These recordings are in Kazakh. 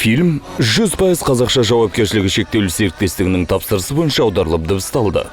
Фильм 100% қазақша жауапкершілігі шектеулі серіктестігінің тапсырысы бойынша аударылып дыбысталды.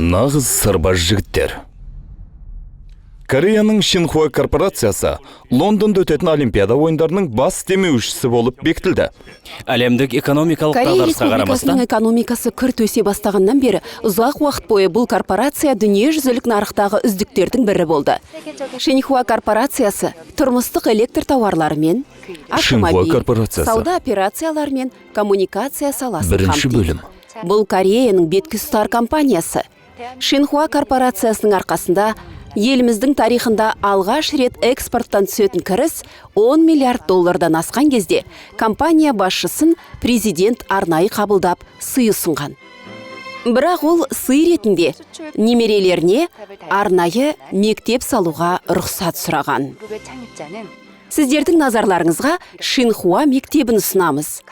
Нағыз сырбаз жігіттер. Кореяның Шинхуа корпорациясы Лондонда өтетін Олимпиада ойындарының бас демеушісі болып бекітілді. Әлемдік экономикалық дағдарысқа қарамастан, Корея Республикасының экономикасы күрт өсе бастағаннан бері ұзақ уақыт бойы бұл корпорация дүниежүзілік нарықтағы үздіктердің бірі болды. Шинхуа корпорациясы тұрмыстық электр тауарларымен, автомобиль, сауда операцияларымен, коммуникация саласын Бірінші бөлім. Бұл Кореяның беткі ұстар компаниясы. Шинхуа корпорациясының арқасында еліміздің тарихында алғаш рет экспорттан түсетін кіріс 10 миллиард доллардан асқан кезде компания басшысын президент арнайы қабылдап сый ұсынған. Бірақ ол сый ретінде немерелеріне арнайы мектеп салуға рұқсат сұраған. Сіздердің назарларыңызға Шинхуа мектебін ұсынамыз.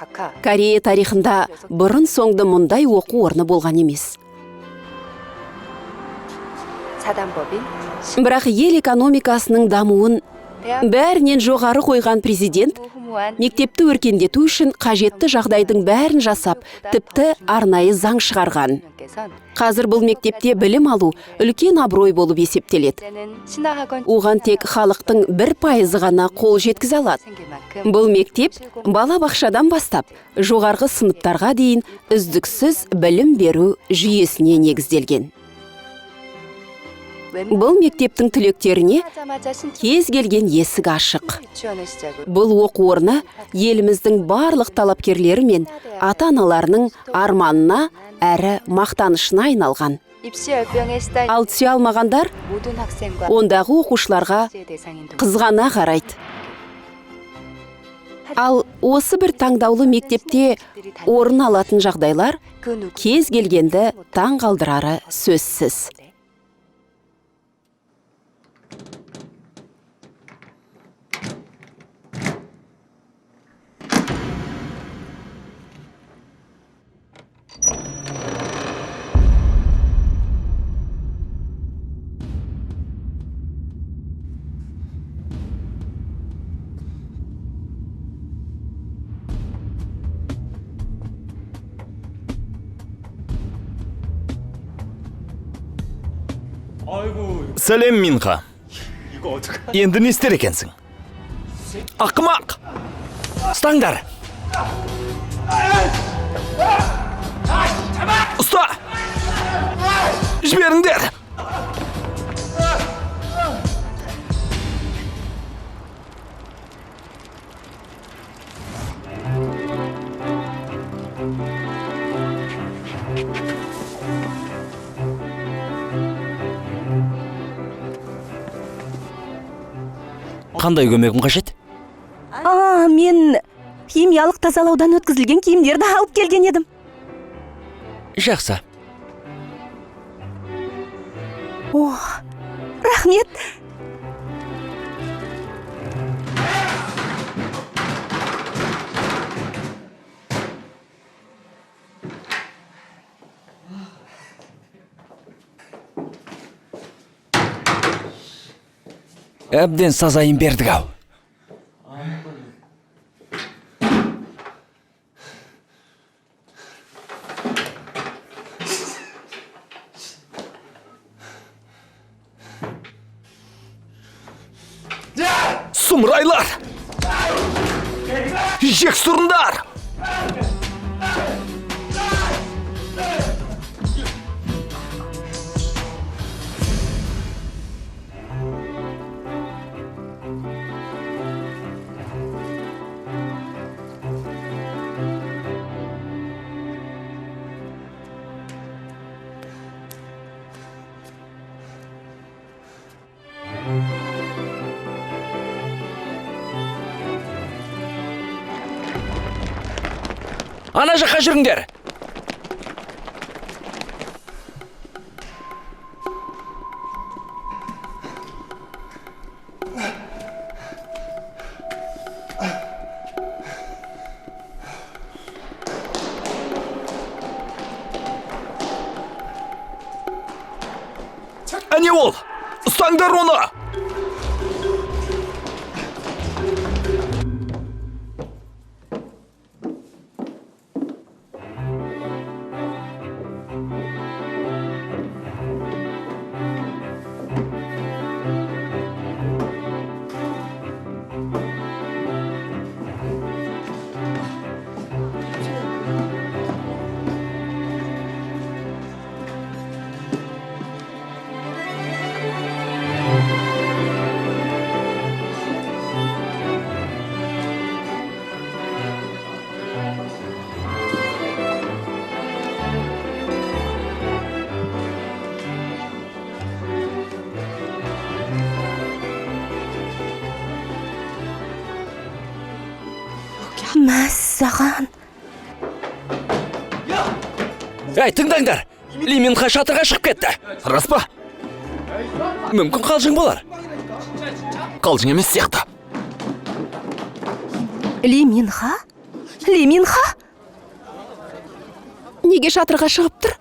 Корея тарихында бұрын соңды мұндай оқу орны болған емес. Бірақ ел экономикасының дамуын бәрінен жоғары қойған президент мектепті өркендету үшін қажетті жағдайдың бәрін жасап, тіпті арнайы заң шығарған. Қазір бұл мектепте білім алу үлкен абырой болып есептеледі. Оған тек халықтың 1% ғана қол жеткізе алады. Бұл мектеп бала бақшадан бастап жоғарғы сыныптарға дейін үздіксіз білім беру жүйесіне негізделген. Бұл мектептің түлектеріне кез келген есік ашық. Бұл оқу орны еліміздің барлық талапкерлері мен ата-аналарының арманына әрі мақтанышына айналған. Ал түсе алмағандар ондағы оқушыларға қызғана қарайды. Ал осы бір таңдаулы мектепте орын алатын жағдайлар кез келгенді таң қалдырары сөзсіз. Сәлем, Минха. Енді не істер екенсің? Ақымақ! Ұстаңдар! Ұста! Жіберіңдер! қандай көмегім қажет? Мен химиялық тазалаудан өткізілген киімдерді алып келген едім. Жақсы. Рахмет. Әбден сазайын бердік ау. Сұмырайлар! Жек сұрындар! ана жаққа жүріңдер. Әне ол! Ұстаңдар оны! Мәссаған. Әй, тыңдаңдар. Лиминха шатырға шығып кетті. Рас па? Мүмкін қалжың болар. Қалжың емес сияқты. Лиминха? Лиминха? Неге шатырға шығып тұр?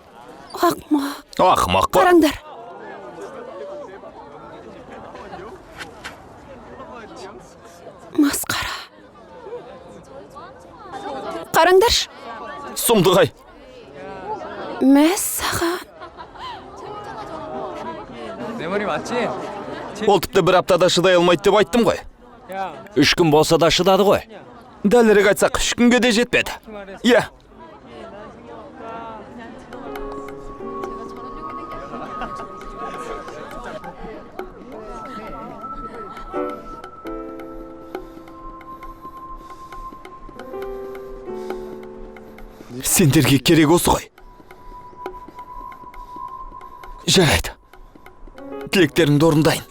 Ақымақ. Ақымақ па? Қараңдар. Масқара. Қараңдаршы. Сұмдығай. Мәссаған. 내 머리 맞지? Ол тіпті бір аптада шыдай алмайды деп айттым ғой. 3 күн болса да шыдады ғой. Дәлірек айтсақ, 3 күнге де жетпеді. Иә. Сендерге керек осы ғой. Жарайды. Тілектеріңді орындайын.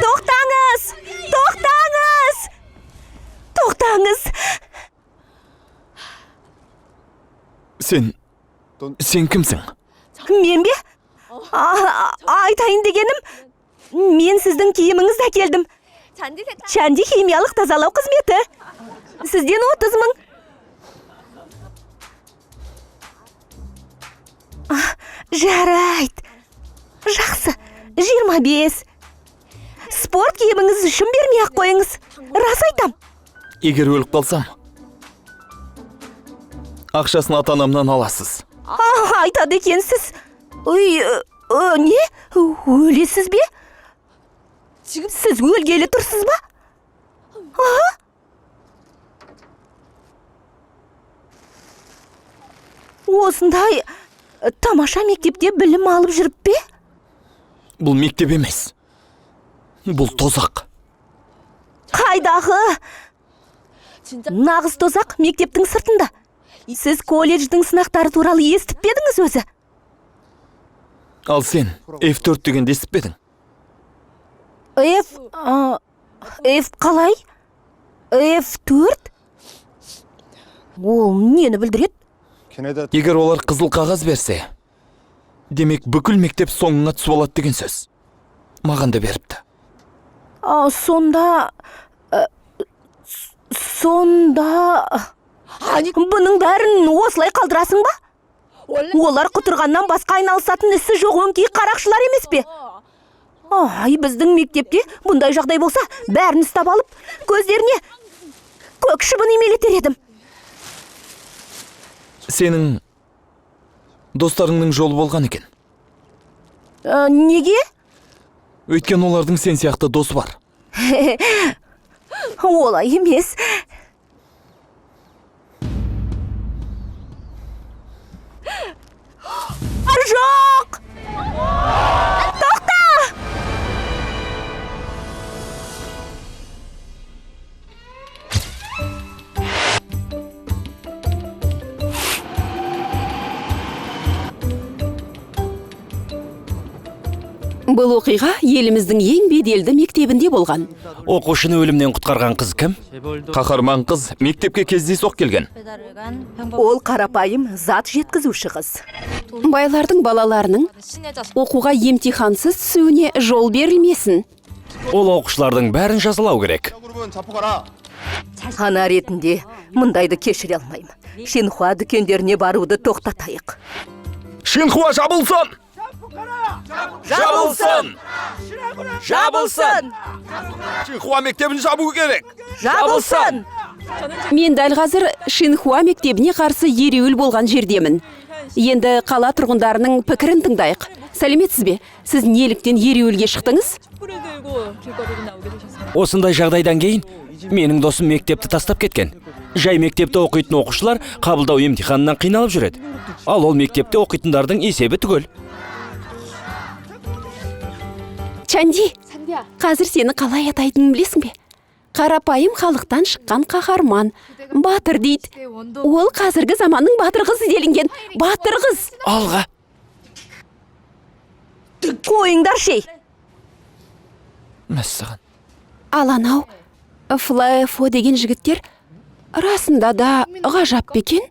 Тоқтаңыз! Тоқтаңыз! Тоқтаңыз! Сен кімсің? Мен бе? Айтайын дегенім, мен сіздің киіміңізді әкелдім. Чанди химиялық тазалау қызметі. Сізден 30 мың. Жарайды. Жақсы, 25. Спорт киіміңіз үшін бермей ақ қойыңыз. Рас айтам. Егер өліп қалсам, ақшасын ата-анамнан аласыз. Айтады екенсіз. Не? Өлесіз бе? Сіз өлгелі тұрсыз ба? Осындай тамаша мектепте білім алып жүріп бе? Бұл мектеп емес. Бұл тозақ. Қайдағы? Нағыз тозақ мектептің сыртында. Сіз колледждің сынақтары туралы естіп педіңіз өзі? Ал сен F4 деген естіп педің? F қалай? F4? Ол нені білдіреді? Егер олар қызыл қағаз берсе, демек бүкіл мектеп соңыңа түсіп алады деген сөз. Маған да беріпті. Сонда... Бұның бәрін осылай қалдырасың ба? Олар құтырғаннан басқа айналысатын ісі жоқ өңкей қарақшылар емес пе? Біздің мектепте бұндай жағдай болса, бәрін ұстап алып, көздеріне көк шыбын имелетер едім. Сенің достарыңның жолы болған екен. Неге? Өйткені олардың сен сияқты досы бар. Олай емес. Жоқ! Тоқта! Бұл оқиға еліміздің ең беделді мектебінде болған. Оқушыны өлімнен құтқарған қыз кім? Қаһарман қыз мектепке кездейсоқ келген. Ол қарапайым зат жеткізуші қыз. Байлардың балаларының оқуға емтихансыз түсуіне жол берілмесін. Ол оқушылардың бәрін жазалау керек. Ана ретінде мұндайды кешіре алмаймын. Шинхуа дүкендеріне баруды тоқтатайық. Шинхуа жабылсын! Жабылсын! Жабылсын! Шинхуа мектебін жабу керек! Жабылсын! Мен дәл қазір Шинхуа мектебіне қарсы ереуіл болған жердемін. Енді қала тұрғындарының пікірін тыңдайық. Сәлеметсіз бе? Сіз неліктен ереуілге шықтыңыз? Осындай жағдайдан кейін менің досым мектепті тастап кеткен. Жай мектепте оқитын оқушылар қабылдау емтиханынан қиналып жүреді. Ал ол мектепте оқитындардың есебі түгел. Чанди, қазір сені қалай атайтынын білесің бе? Қарапайым халықтан шыққан қаһарман. Батыр дейді. Ол қазіргі заманның батыр қызы делінген. Батыр қыз. Алға. Қойыңдар шей. Мәссаған. Ал анау Флаэфо деген жігіттер расында да ғажап бекен.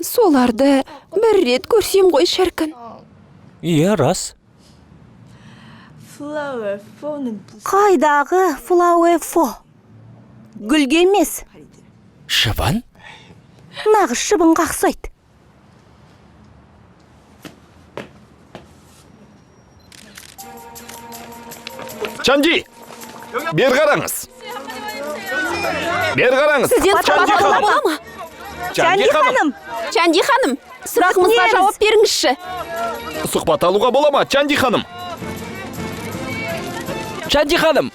Соларды бір рет көрсем ғой шіркін. Иә, рас. Қайдағы Флауэфо? Гүлге емес, Шыбан? нағыз шыбынға ұқсайды. Чанди! Бер қараңыз! Бер қараңыз! Сізден Чанди сұхбат алуға ханым! бола ма? Чанди ханым! Чанди ханым, сұрағымызға Түсінеміз. жауап беріңізші. Сұхбат алуға бола ма, Чанди ханым? Чанди ханым!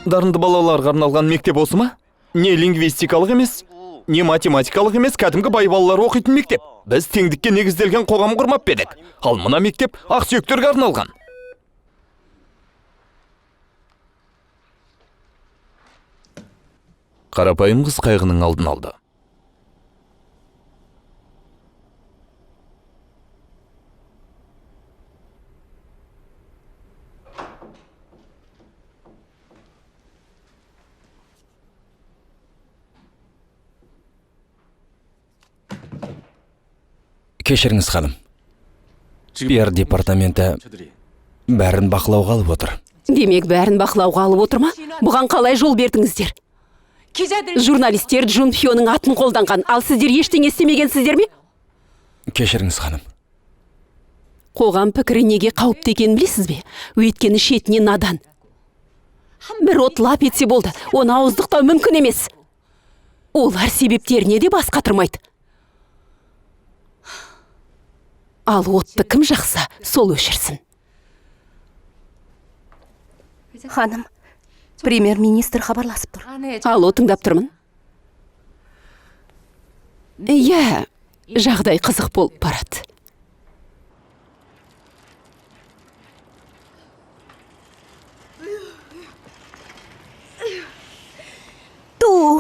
Дарынды балаларға арналған мектеп осы ма? Не лингвистикалық емес, не математикалық емес, кәдімгі бай балалар оқитын мектеп. Біз теңдікке негізделген қоғам құрмап бедік. Ал мына мектеп ақсүйектерге арналған. Қарапайым қыз қайғының алдын алды. Кешіріңіз ханым. Пиар департаменті бәрін бақылауға алып отыр. Демек бәрін бақылауға алып отыр ма? Бұған қалай жол бердіңіздер? Журналистер Джун Фионың атын қолданған, ал сіздер ештеңе істемегенсіздер ме? Кешіріңіз ханым. Қоғам пікірі неге қауіпті екенін білесіз бе? Өйткені шетіне надан. Бір от лап етсе болды, оны ауыздықтау мүмкін емес. Олар себептеріне де бас қатырмайды. Ал отты кім жақса, сол өшірсін. Ханым, премьер-министр хабарласып тұр. Алло, тыңдап тұрмын. Иә, жағдай қызық болып барады.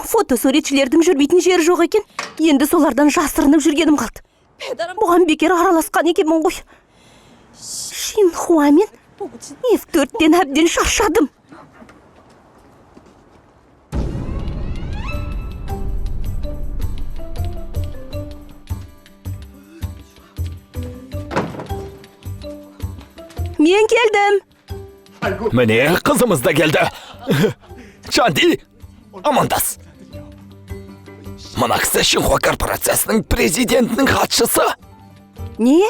Фото суретшілердің жүрбейтін жері жоқ екен. Енді солардан жасырынып жүргенім қалды. Бұған бекер араласқан екенмін ғой. Шинхуа мен F4-тен әбден шаршадым. Мен келдім. Міне қызымыз да келді. Чанди, амандас. Мына кісі Шинхуа корпорациясының президентінің хатшысы. Не?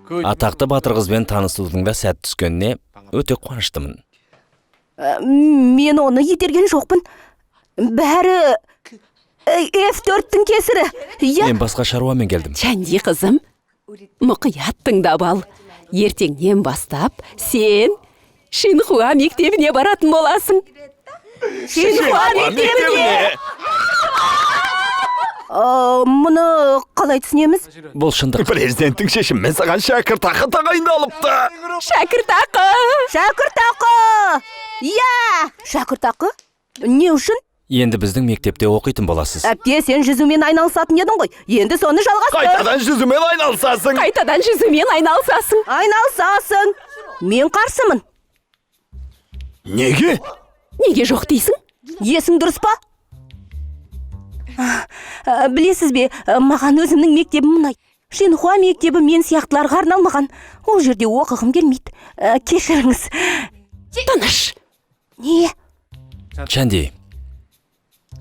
Атақты батыр қызбен танысудың да сәт түскеніне өте қуаныштымын. Мен оны етерген жоқпын. Бәрі F4-тің кесірі. Мен басқа шаруамен келдім. Чанди қызым, мұқият тыңдап ал. Ертеңнен бастап сен Шинхуа мектебіне баратын боласың. Шинхуа мектебіне! Мұны қалай түсінеміз? Бұл шындық. Президенттің шешімімен саған шәкіртақы тағайындалыпты. Шәкіртақы! Шәкіртақы! Иә! Шәкіртақы? Не үшін? Енді біздің мектепте оқитын боласыз. Әпке, сен жүзумен айналысатын едің ғой. Енді соны жалғастыр. Қайтадан жүзумен айналысасың. Қайтадан жүзумен айналысасың. Айналысасың. Мен қарсымын. Неге? Неге жоқ дейсің? Есің дұрыс па? Білесіз бе, маған өзімнің мектебім ұнайды. Шинхуа мектебі мен сияқтыларға арналмаған. Ол жерде оқығым келмейді. Кешіріңіз. Тыныш. Не? Чанди,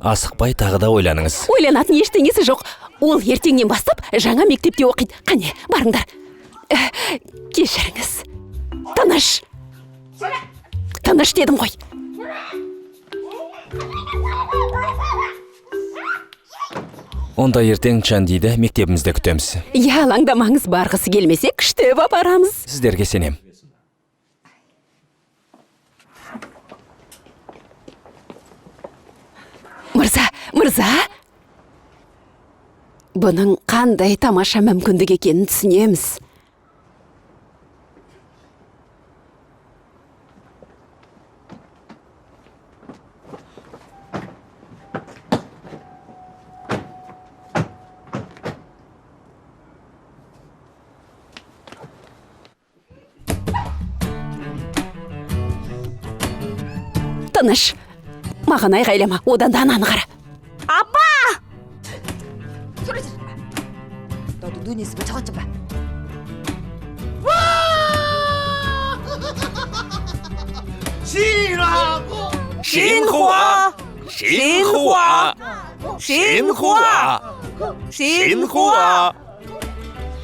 асықпай тағы да ойланыңыз. Ойланатын ештеңесі жоқ. Ол ертеңнен бастап жаңа мектепте оқиды. Қане, барыңдар. Кешіріңіз. Тыныш. Тыныш дедім ғой. Онда ертең Чандиді мектебімізде күтеміз. Я, алаңдамаңыз, барғысы келмесе күштеп апарамыз. Сіздерге сенем. Мырза. Бұның қандай тамаша мүмкіндік екенін түсінеміз. Тыныш. Маған айғайлама, одан да ананы қара. Апа! 너도 눈 있으면 저것 좀 봐. Шинхуа!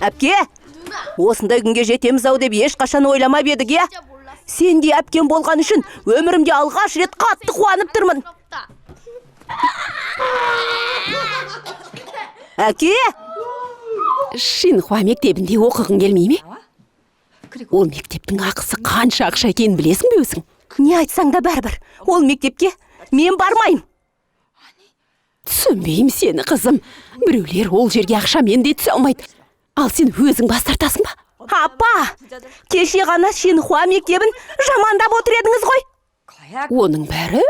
Әпке, осындай күнге жетеміз ау деп ешқашан ойламап едік, е? Сен де әпкем болған үшін өмірімде алғаш рет қатты қуанып тұрмын. Әке! Шинхуа мектебінде оқығың келмей ме? Ол мектептің ақысы қанша ақша екенін білесің бе өзің? Не айтсаң да бәрібір. Ол мектепке мен бармайым. Түсінбеймін сені, қызым. Біреулер ол жерге ақшамен де түсе алмайды. Ал сен өзің бас тартасың ба? Апа! Кеше ғана Шинхуа мектебін жамандап отыр едіңіз ғой. Оның бәрі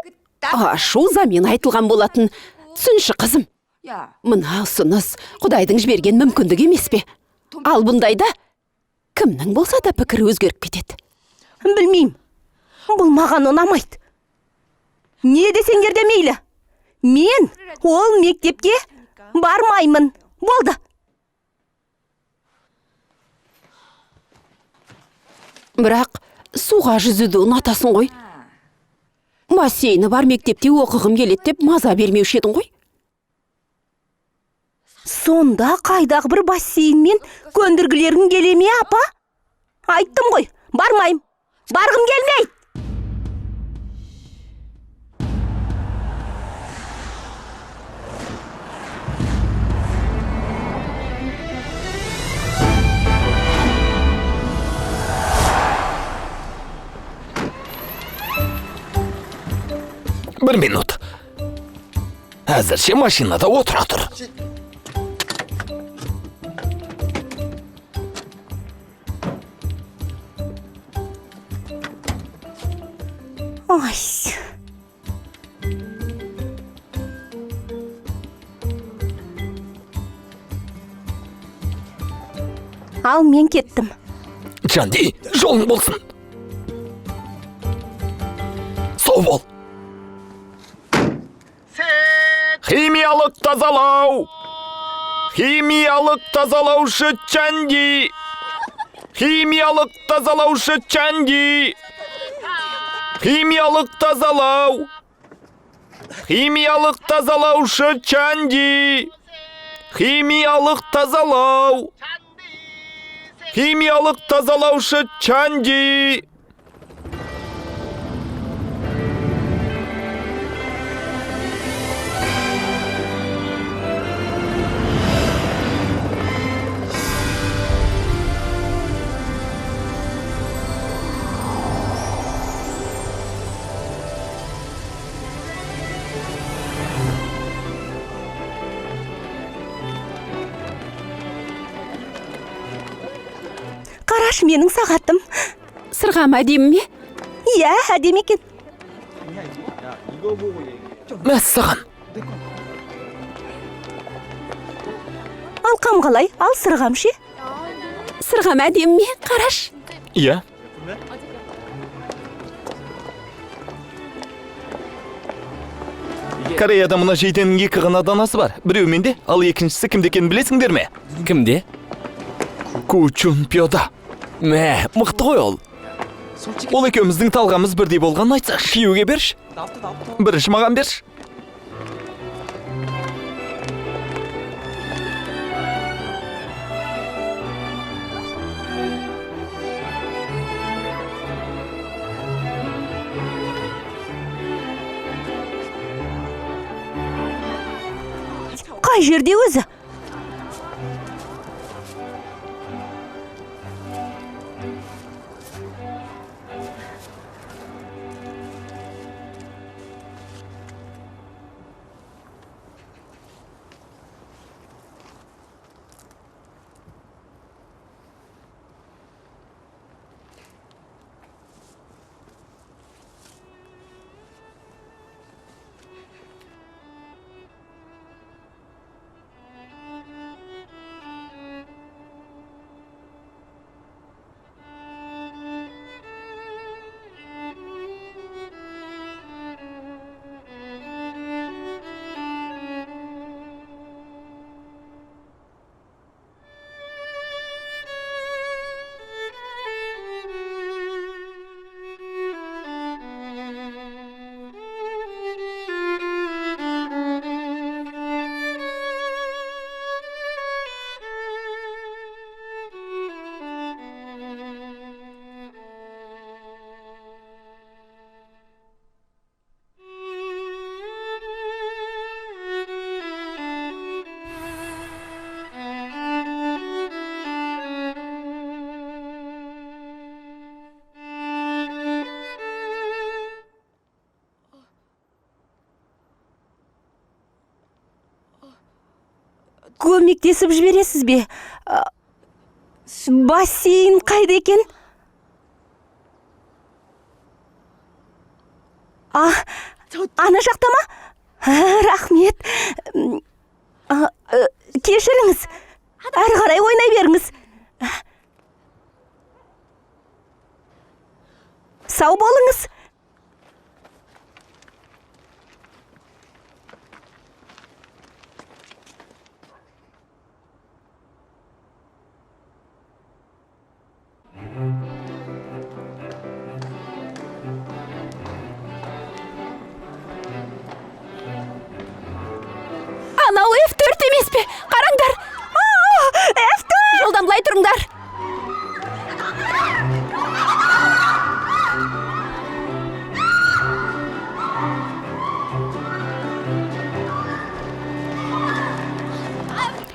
ашу замен айтылған болатын. Түсінші, қызым. Мына ұсыныс Құдайдың жіберген мүмкіндік емес пе? Ал бұндайда кімнің болса да пікірі өзгеріп кетеді. Білмеймін. Бұл маған ұнамайды. Не десеңдер де мейлі. Мен ол мектепке бармаймын. Болды. Бірақ суға жүзуді ұнатасың ғой. Бассейні бар мектепте оқығым келеді деп маза бермеуші едің ғой. Сонда қайдағы бір бассейнмен көндіргілерің келе ме, апа? Айттым ғой, бармайым. Барғым келмейді. Бір минут. Әзірше машинада отыра тұр. Ой. Ал мен кеттім. Чанди, жолың болсын. Сау бол. Химиялық тазалау. Химиялық тазалаушы Чанди. Химиялық тазалаушы Чанди. Химиялық тазалау. Химиялық тазалаушы Чанди. Химиялық тазалау. Химиялық тазалаушы Чанди. Қараш, менің сағатым. Сырғам әдемі ме? Иә, әдемі екен. мәссаған. Алқам қалай? Ал сырғам ше? Сырғам әдемі ме? Қараш. Иә. Кореяда мына жейденің 2 ғана данасы бар. Біреу менде, ал екіншісі кімде екенін білесіңдер ме? Кімде? Кучун Пьода. Мә, мықты ғой ол. Ол екеуміздің талғамыз бірдей болғанын айтсашы. Күйеуге берші. Бірінші маған берші. Қай жерде өзі? Көмектесіп жібересіз бе? Бассейн қайда екен? Ана жақта ма? Рахмет. Кешіріңіз. Әрі қарай ойнай беріңіз. Сау болыңыз. Анау F4 емес пе? Қараңдар. F4! Жолдан былай тұрыңдар.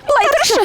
Былай тұршы.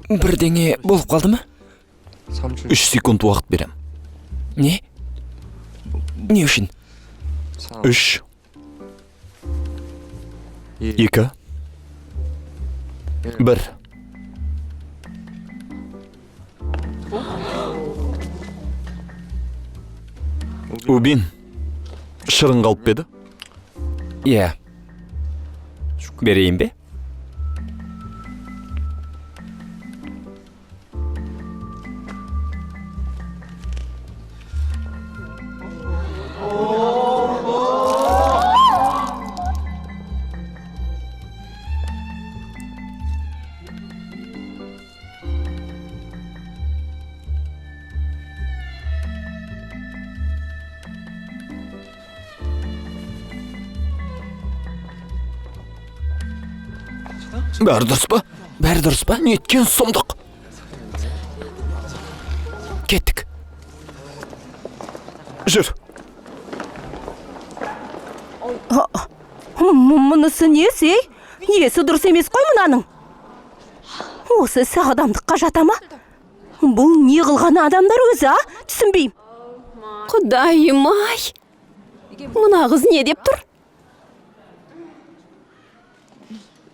Бірдеңе болып қалды ма? 3 секунд уақыт берем. Не? Не үшін? 3 2 1 Убин шырын қалып беді? Иә. Берейін бе? бәрі дұрыс па? бәрі дұрыс па? Неткен сұмдық. Кеттік. Жүр. Мұнысы несі, ей? Есі дұрыс емес қой мұнаның. Осы ісі адамдыққа жата ма? Бұл не қылған адамдар өзі, а? Түсінбейм. Құдайым-ай, мына қыз не деп тұр?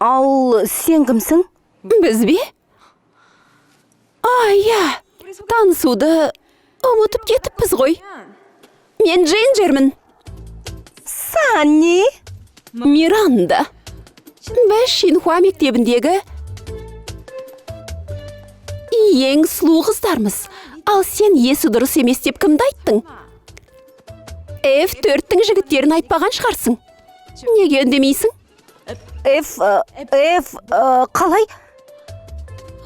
Ал сен кімсің? Біз бе? Иә, танысуды ұмытып кетіппіз ғой. Мен Джинджермін. Сән не? Миранда. Біз Шинхуа мектебіндегі ең сұлу қыздармыз. Ал сен есі дұрыс емес деп кімді айттың? F4-тің жігіттерін айтпаған шығарсың. Неге үндемейсің? Қалай?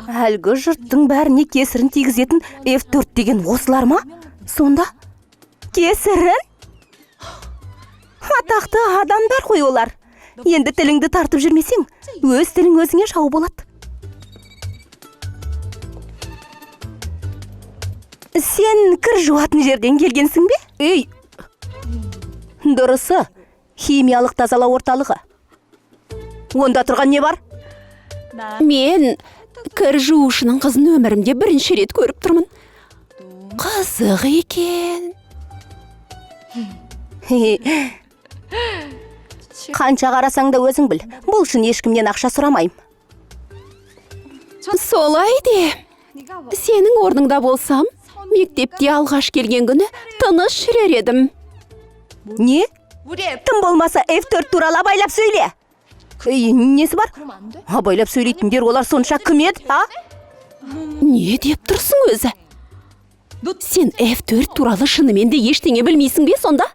Әлгі жұрттың бәріне кесірін тигізетін F4 деген осылар ма? Сонда? Кесірін? Атақты адамдар қой олар. Енді тіліңді тартып жүрмесең, өз тілің өзіңе жау болады. Сен кір жуатын жерден келгенсің бе? Ей! Дұрысы, химиялық тазалау орталығы. Онда тұрған не бар? Мен кір жуушының қызын өмірімде бірінші рет көріп тұрмын. Қызық екен. Қанша қарасаң да өзің біл. Бұл үшін ешкімнен ақша сұрамайым. Солай де. Сенің орныңда болсам, мектепте алғаш келген күні тыныш жүрер едім. Не? Тым болмаса F4 туралы абайлап сөйле. Несі бар? Абайлап сөйлейтіндер олар сонша кім еді, а? Не деп тұрсың өзі? Сен F4 туралы шынымен де ештеңе білмейсің бе сонда?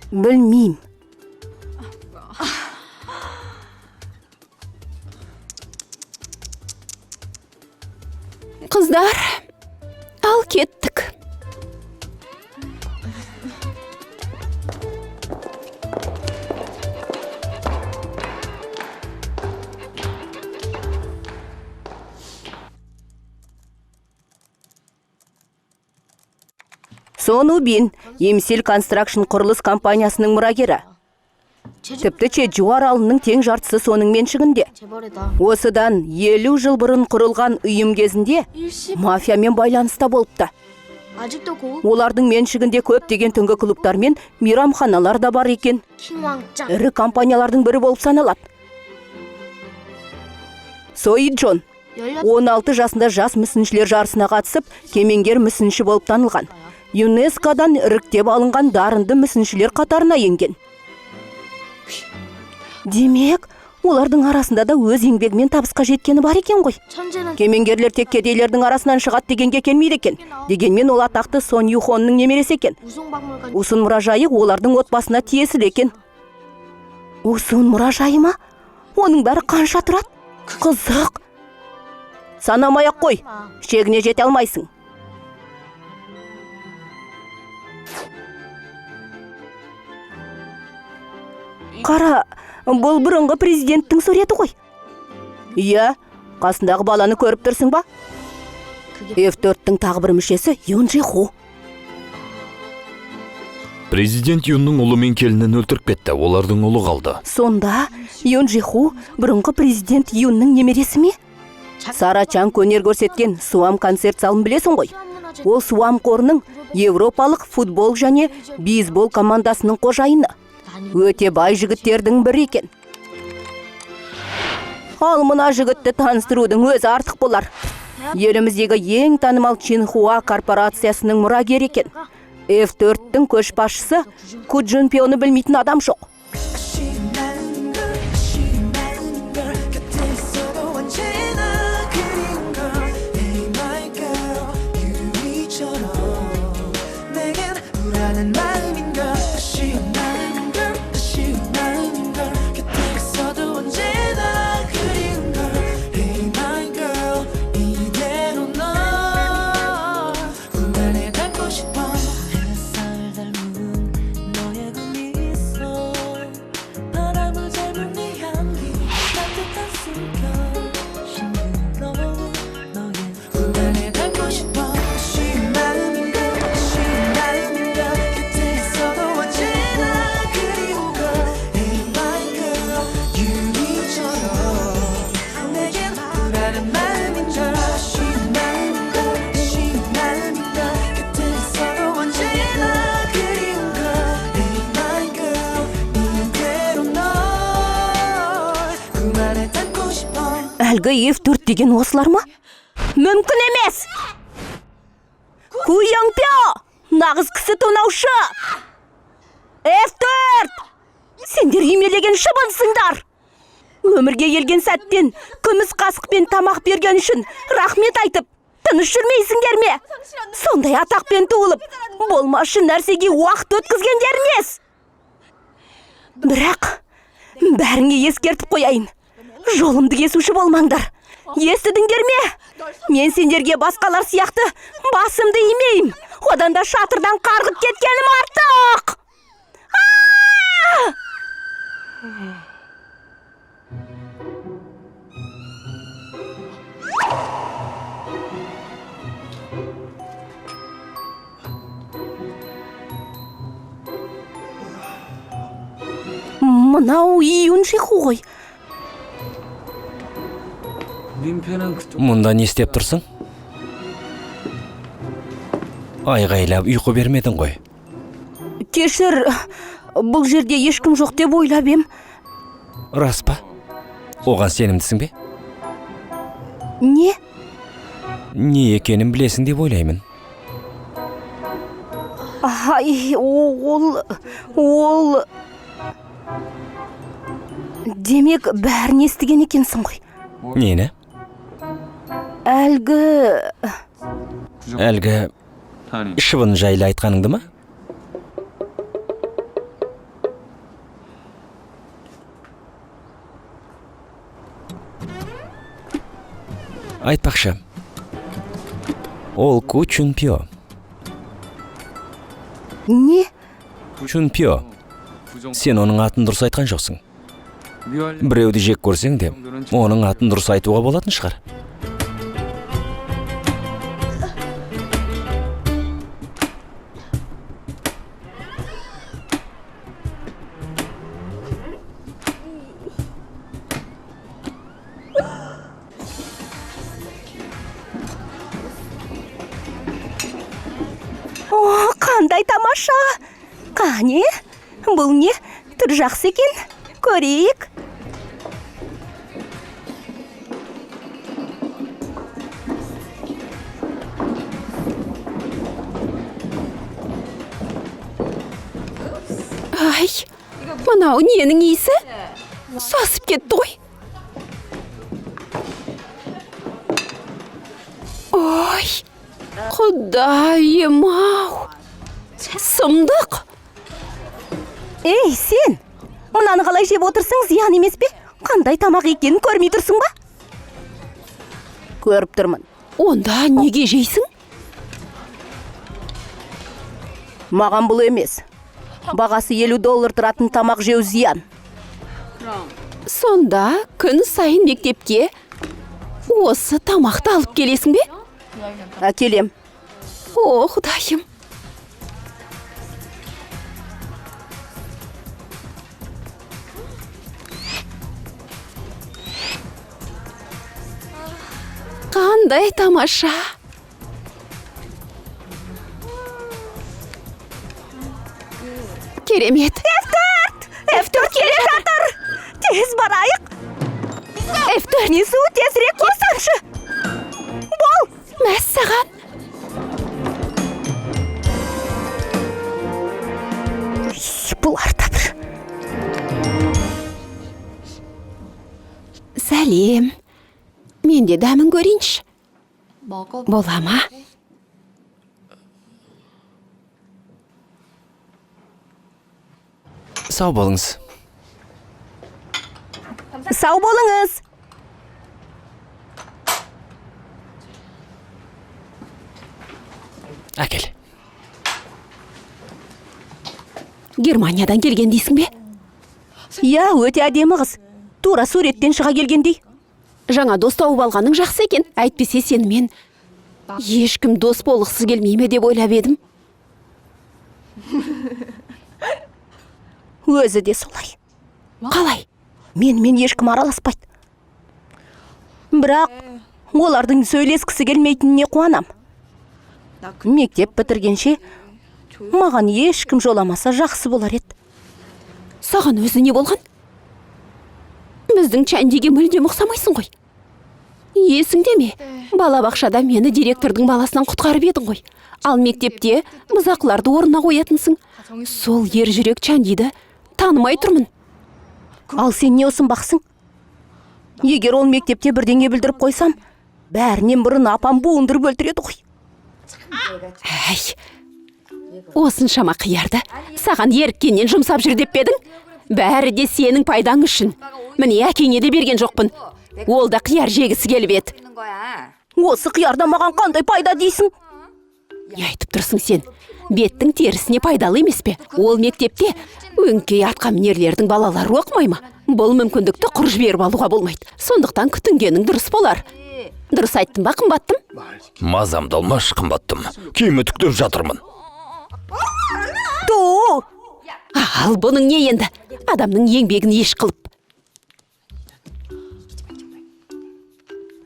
Білмейм. Қыздар, ал кеттік. Сону Бин, Емсел Констракшн құрылыс компаниясының мұрагері. Тіпті Чеджу аралының тең жартысы соның меншігінде. Осыдан 50 жыл бұрын құрылған ұйым кезінде мафиямен байланыста болыпты. Олардың меншігінде көптеген түнгі клубтар мен мейрамханалар да бар екен. Ірі компаниялардың бірі болып саналады. Сой Джон 16 жасында жас мүсіншілер жарысына қатысып, кемеңгер мүсінші болып танылған. ЮНЕСКО-дан іріктеп алынған дарынды мүсіншілер қатарына енген. Демек, олардың арасында да өз еңбегімен табысқа жеткені бар екен ғой. Кемеңгерлер тек кедейлердің арасынан шығады дегенге келмейді екен. Дегенмен ол атақты Сон Юхонның немересі екен. Усын мұражайы олардың отбасына тиесілі екен. Усын мұражайы ма? Оның бәрі қанша тұрады? Қызық. Санамай-ақ қой, шегіне жете алмайсың. Қара, бұл бұрынғы президенттің суреті ғой. Иә, қасындағы баланы көріп тұрсың ба? F4-тің тағы бір мүшесі Юн Джи Ху. Президент Юнның ұлы мен келінін өлтіріп кетті, олардың ұлы қалды. Сонда Юн Джи Ху бұрынғы президент Юнның немересі ме? Сара Чанг өнер көрсеткен Суам концерт залын білесің ғой. Ол Суам қорының Европалық футбол және бейсбол командасының қожайыны. Өте бай жігіттердің бірі екен. Ал мына жігітті таныстырудың өзі артық болар. Еліміздегі ең танымал Чинхуа корпорациясының мұрагері екен. F4-тің көшбасшысы Ку Джунпионы білмейтін адам жоқ. Әлгі F4 деген осылар ма? Мүмкін емес! Куяңпё! Нағыз кісі тонаушы! F4! Сендер имелеген шыбынсыңдар! Өмірге келген сәттен күміс қасықпен тамақ берген үшін рахмет айтып, тыныш жүрмейсіңдер ме? Сондай атақпен туылып, болмашы нәрсеге уақыт өткізгендер емес! Бірақ, бәріңе ескертіп қояйын. Жолымды кесуші болмаңдар. Естідіңдер ме? Мен сендерге басқалар сияқты басымды имейм. Одан да шатырдан қарғып кеткенім артық. Мынау июнь шиқу ғой. Мұнда не істеп тұрсың? Айғайлап ұйқы бермедің ғой. Кешір, бұл жерде ешкім жоқ деп ойлап ем. Рас па? Оған сенімдісің бе? Не? Не екенін білесің деп ойлаймын. Ай, ол... Демек, бәрін естіген екенсің ғой. Нені? Әлгі шыбын жайлы айтқаныңды ма? Айтпақшы. Ол Ку Чунпё. Не? Чунпё. Сен оның атын дұрыс айтқан жоқсың. Біреуді жек көрсең де, оның атын дұрыс айтуға болатын шығар. О, қандай тамаша! Қане? Бұл не? Түр жақсы екен? Көрейік. Ай, мынау ненің иісі? Сасып кетті ғой. Ой, құдайым-ау. Сұмдық. Ей, сен! Мұнаны қалай жеп отырсың, зиян емес пе? Қандай тамақ екенін көрмей тұрсың ба? Көріп тұрмын. Онда неге жейсің? Маған бұл емес. Бағасы $50 тұратын тамақ жеу зиян. Сонда күн сайын мектепке осы тамақты алып келесің бе? Әкелем. О, құдайым. Қандай тамаша. Керемет. F4 келе жатыр. Тез барайық. F4 Несу тезірек қосаңшы. Бол. мәссаған. Бұлар да бір. Сәлем. Мен де дәмін көрейінші. Бола ма? Сау болыңыз. Сау болыңыз. Әкел. Германиядан келген дейсің бе? Я, өте әдемі қыз. Тура суреттен шыға келгендей. Жаңа дос тауып алғаның жақсы екен. Әйтпесе сенімен ешкім дос болғысы келмейме деп ойлап едім. Өзі де солай. Қалай? Менімен ешкім араласпайды. Бірақ олардың сөйлескісі келмейтініне қуанам. Мектеп бітіргенше маған ешкім жоламаса жақсы болар еді. Саған өзі не болған? Біздің Чәндиге мүлдем ұқсамайсың ғой. Есіңде ме? Балабақшада мені директордың баласынан құтқарып едің ғой. Ал мектепте бұзақыларды орнына қоятынсың. Сол ер жүрек Чандиді танымай тұрмын. Ал сен не ұсынбақсың? Егер ол мектепте бірдеңе білдіріп қойсам, бәрінен бұрын апам буындырып өлтіреді ғой. Әй, осыншама қиярды саған еріккеннен жұмсап жүр деп пе едің? Бәрі де сенің пайдаң үшін. Міне әкеңе де берген жоқпын. Ол да қияр жегісі келіп еді. 있는 거야. Осы қиярда маған қандай пайда дейсің? Не айтып тұрсың сен? Беттің терісіне пайдалы емес пе? Ол мектепте өңкей атқамінерлердің балалары оқымай ма? Бұл мүмкіндікті құр жіберіп алуға болмайды. Сондықтан күтінгенің дұрыс болар. Дұрыс айттым ба, қымбаттым? Мазамды алмаш, қымбаттым. Киім үтіктеп жатырмын. Ту! Ал бұның не енді? Адамның еңбегін еш қылып.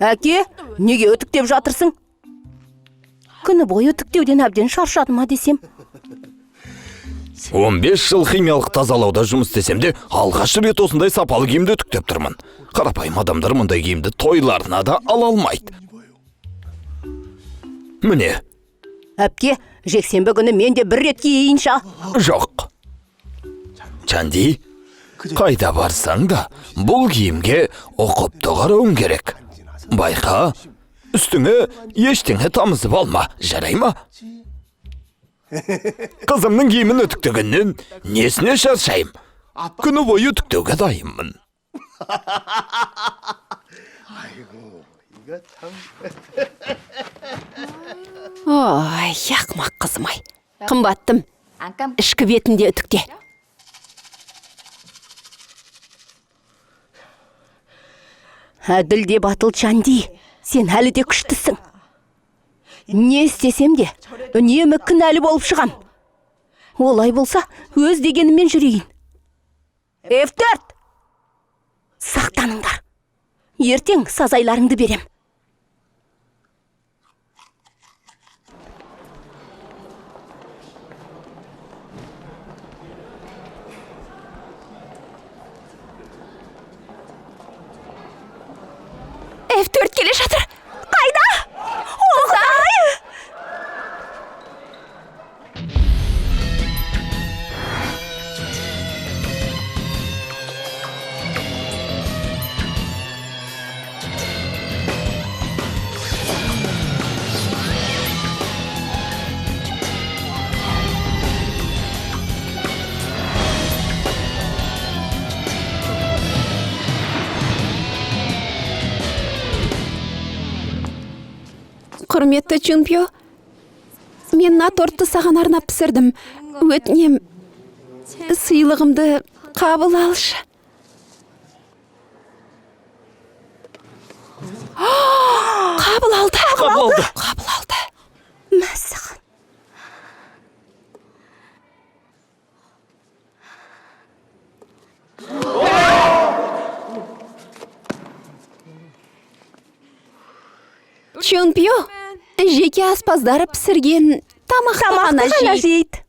Әке, неге үтіктеп жатырсың? Күні бойы үтіктеуден әбден шаршадым ма десем. 15 жыл химиялық тазалауда жұмыс істесем де, алғаш рет осындай сапалы киімді үтіктеп тұрмын. Қарапайым адамдар мұндай киімді тойларына да ала алмайды. Міне. Әпке, жексенбі күні мен де бір рет киейінші. Жоқ. Чанди, қайда барсаң да, бұл киімге оқыпты қарауың керек. Байқа, үстіңе ештеңе тамызып алма, жарай ма? Қызымның киімін үтіктегеннен несіне шаршайым? Күні бойы үтіктеуге дайынмын. Ой, ақымақ қызым-ай. Қымбаттым, 안 깜. ішкі бетінде үтікте. Әділ де батыл Чанди, сен әлі де күштісің. Не істесем де, үнемі кінәлі болып шығам. Олай болса, өз дегенімен жүрейін. F4! Сақтаныңдар. Ертең сазайларыңды берем. F4 келе жатыр. Қайда? Олай! Құрметті Чунпио, мен мына тортты саған арнап пісірдім. Өтінем, сыйлығымды қабыл алшы. Қабыл алды. Қабыл алды. Мәссаған. Чунпио, жеке аспаздары пісірген тамақты ғана жейді.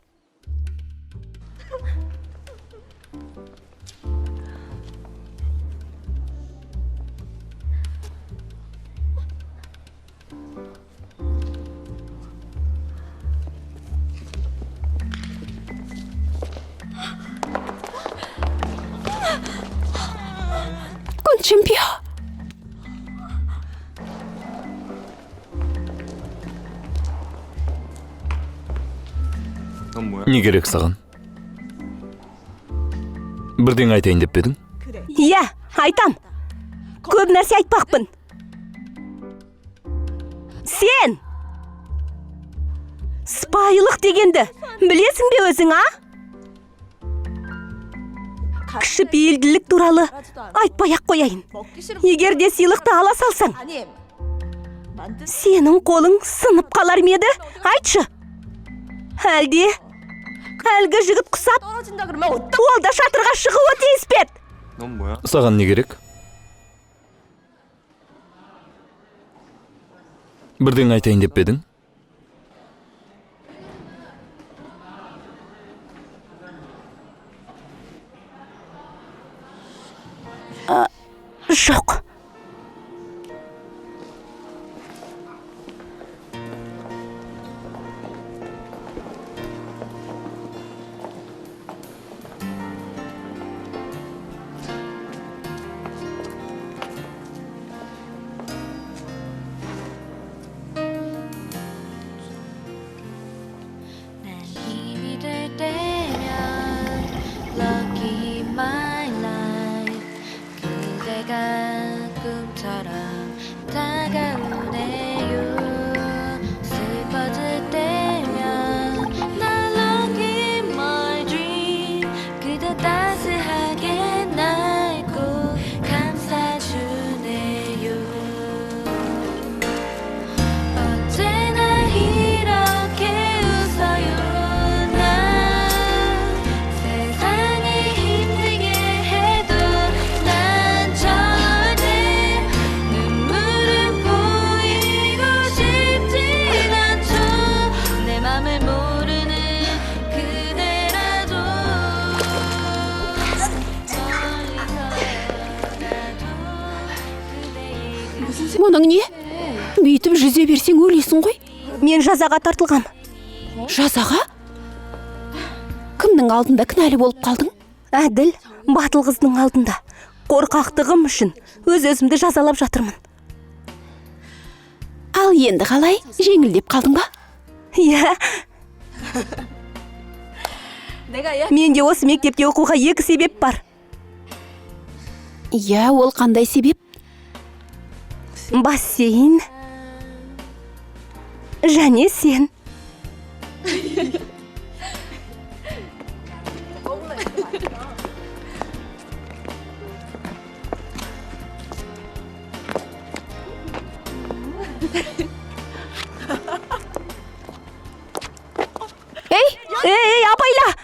Күн Чунпио. Не керек саған? Бірден айтайын деп пе едің? Иә, айтам. Көп нәрсе айтпақпын. Сен! Спайлық дегенді білесің бе өзің, а? Кішіпейілділік туралы айтпай-ақ қояйын. Егер де сыйлықты ала салсаң, сенің қолың сынып қалар ма еді? Айтшы. Әлде әлгі жігіт құсап, ол да шатырға шығуы тиіс пе еді? Саған не керек? Бірден айтайын деп пе едің? Жоқ. Мұның не? Бүйтіп жүзе берсең өлесің ғой. Мен жазаға тартылғам. Жазаға? Кімнің алдында кінәлі болып қалдың? Әділ, батыл қыздың алдында. Қорқақтығым үшін өз-өзімді жазалап жатырмын. Ал енді қалай? Жеңілдеп қалдың ба? Иә. Менде осы мектепте оқуға 2 себеп бар. Иә, ол қандай себеп? Бассейн. Және сен. Ей, абайла!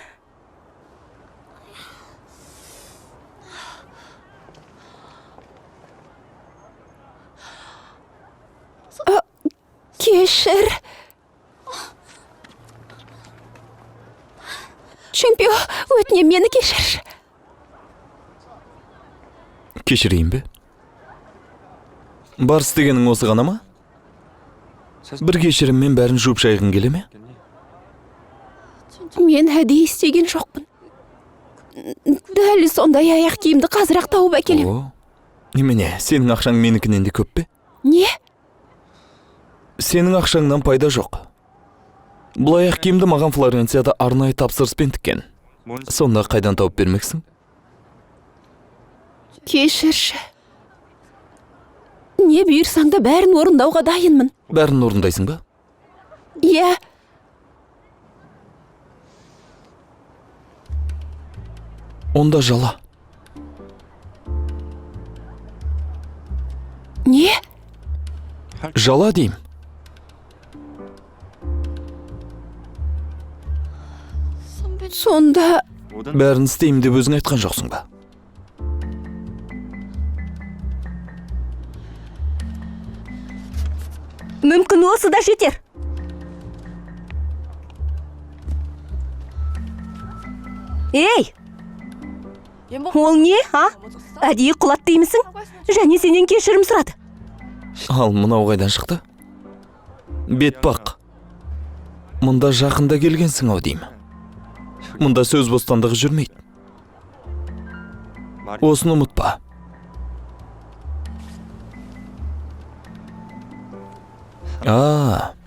Кешір. Чемпион, өтінем мені кешір. Кешірейін бе? Бар істегенің осы ғана ма? Бір кешіріммен бәрін жуып шайғың келе ме? Мен әдейі істеген жоқпын. Дәл сондай аяқ киімді қазір-ақ тауып әкелем. О, немене, сенің ақшаң менікінен де көп пе? Не? Сенің ақшаңнан пайда жоқ. Бұл аяқ киімді маған Флоренцияда арнайы тапсырыспен тіккен. Сонда қайдан тауып бермексің? Кешірші. Не бұйырсаң да бәрін орындауға дайынмын. Бәрін орындайсың ба? Иә. Онда жала. Не? Жала дейм. Сонда... Бәрін істеймін деп өзің айтқан жоқсың ба? Мүмкін осы да жетер. Ей! Ол не, а? Әдейі құлат деймісің? Және сенен кешірім сұрады. Ал мынау қайдан шықты? Бетпақ. Мұнда жақында келгенсің ау деймін. Мұнда сөз бостандығы жүрмейді. Осыны ұмытпа.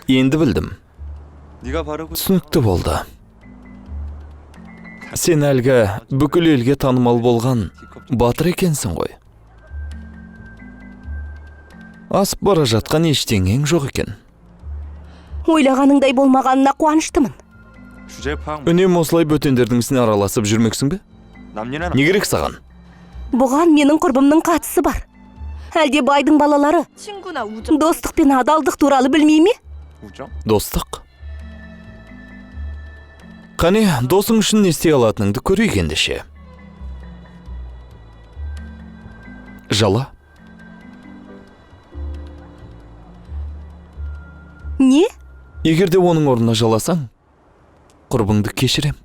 Енді білдім. Түсінікті болды. Сен әлгі бүкіл елге танымал болған батыр екенсің ғой. Асып бара жатқан ештеңең жоқ екен. Ойлағаныңдай болмағанына қуаныштымын. Үнем осылай бөтендердің ісіне араласып жүрмексің бе? Не керек саған? Бұған менің құрбымның қатысы бар. Әлде байдың балалары достық пен адалдық туралы білмей ме? Достық? Қане, досың үшін не істей алатыныңды көрейік ендеше. Жала. Не? Егер де оның орнына жаласаң, құрбыңды кешірем.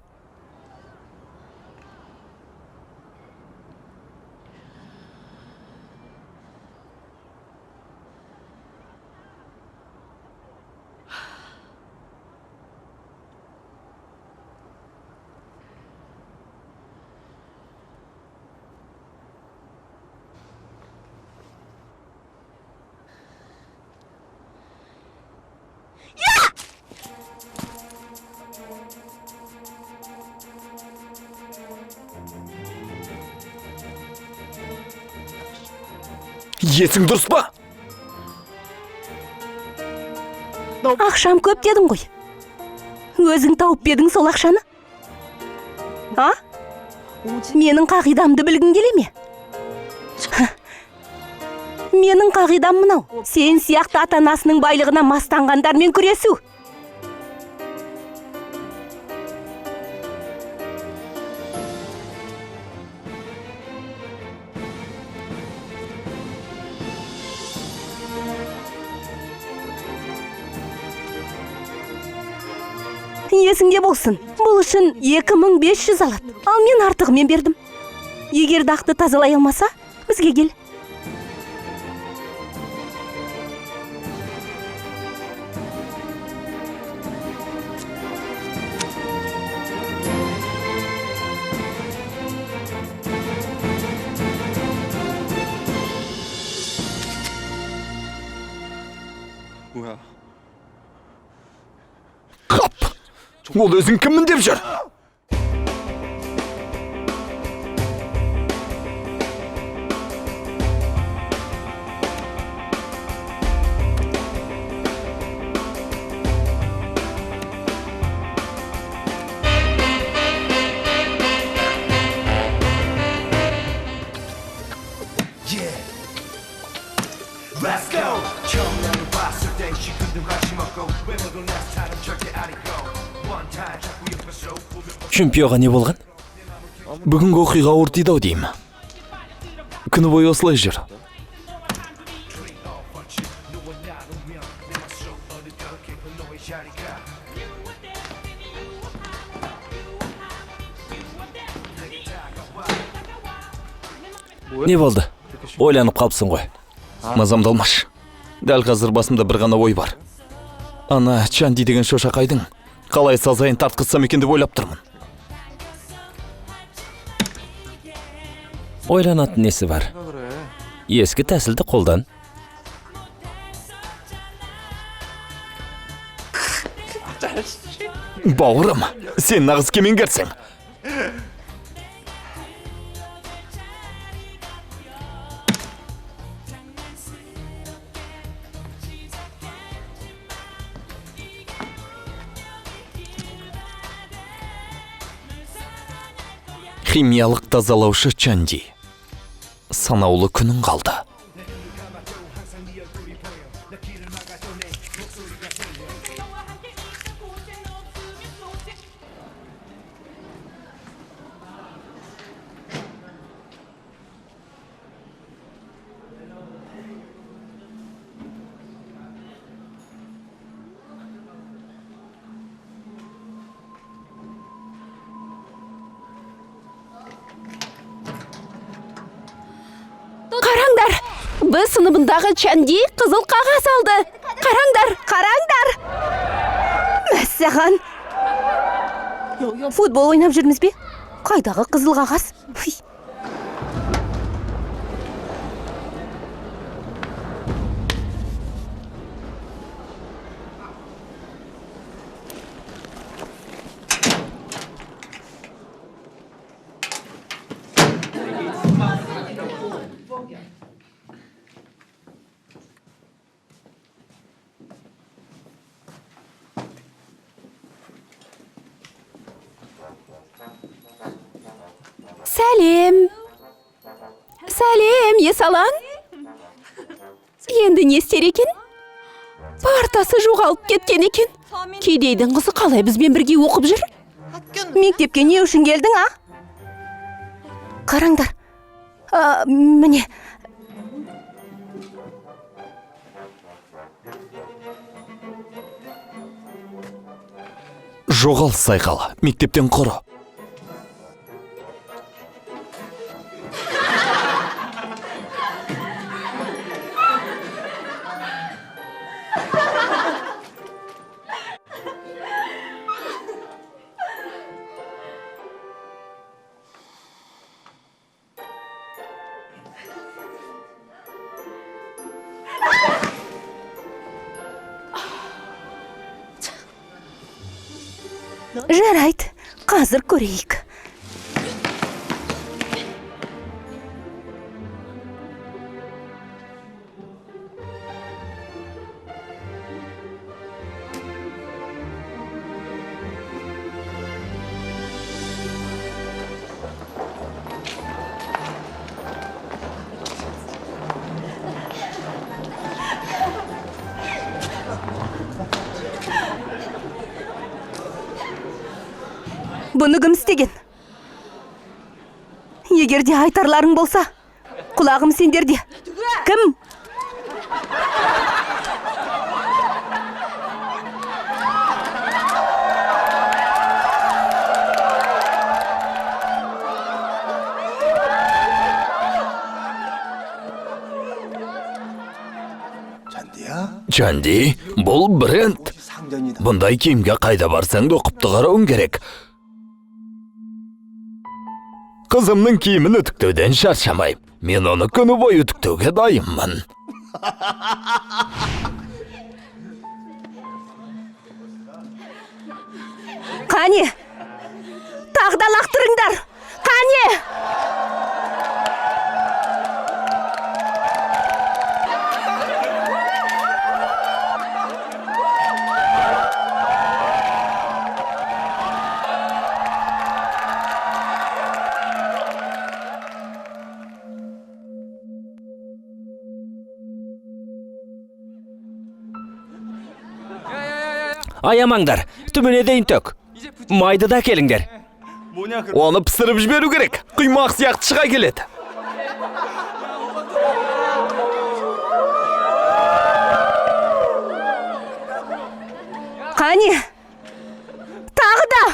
Есің дұрыс па? Ақшам көп дедің ғой. Өзің тауып бедің сол ақшаны? А? Менің қағидамды білгің келе ме? Менің қағидам мынау. Сен сияқты ата-анасының байлығына мастанғандармен күресу. Есіңде болсын, бұл үшін 2500 алады. Ал мен артығымен бердім. Егер дақты тазалай алмаса, бізге кел. Қап! Ол өзің кіммін деп жүр? Let's go. 처음 나를 봤을 때 시큰둥 같이 먹고 외모도 내 스타일은 절대 아니고 One time 자꾸 옆에서 보면 Чемпионға не болған? Бүгінгі оқиға ауыр тиді-ау деймін. Күні бойы осылай жүр. Не болды? Ойланып қалыпсың ғой. Мазамды алмаш. Дәл қазір басымда бір ғана ой бар. Ана Чанди деген шошақайдың қалай сазайын тартқызсам екен деп ойлап тұрмын. Ойланатын несі бар? Ескі тәсілді қолдан. Бауырым, сен нағыз кемеңгерсің. Химиялық тазалаушы Чанди. Санаулы күнің қалды. Қараңдар, біз сыныбындағы Чанди қызыл қағаз алды. Қараңдар, қараңдар. Мәссаған. Футбол ойнап жүрміз бе? Қайдағы қызыл қағаз? Фи. Сәлем. Сәлем, есалаң. Енді не істер екен? Партасы жоғалып кеткен екен. Кедейдің қызы қалай бізбен бірге оқып жүр? Мектепке не үшін келдің, а? Қараңдар. Міне. Жоғал сайқал, мектептен құры. Жарайды, қазір көрейік. Бұны кім істеген? Егерде айтарларың болса, құлағым сендерде. Кім? Чанди, бұл бренд. Бұндай киімге қайда барсаң да ұқыпты қарауың керек. Қызымның киімін үтіктеуден шаршамайым. Мен оны күні бойы үтіктеуге дайынмын. Аямаңдар, түбіне дейін төк. Майды да келіңдер. Оны пісіріп жіберу керек. Құймақ сияқты шыға келеді. Қане, тағы да.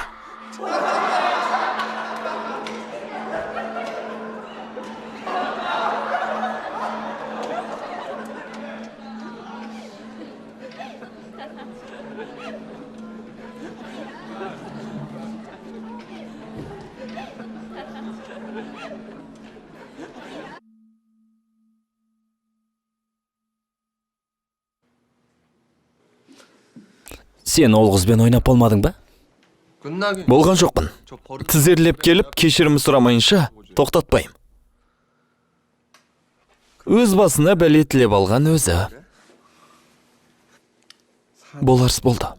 Сен ол қызбен ойнап болмадың ба? Болған жоқпын. Тізерлеп келіп, кешірім сұрамайынша тоқтатпайым. Өз басына бәле тілеп алған өзі. Боларс болды.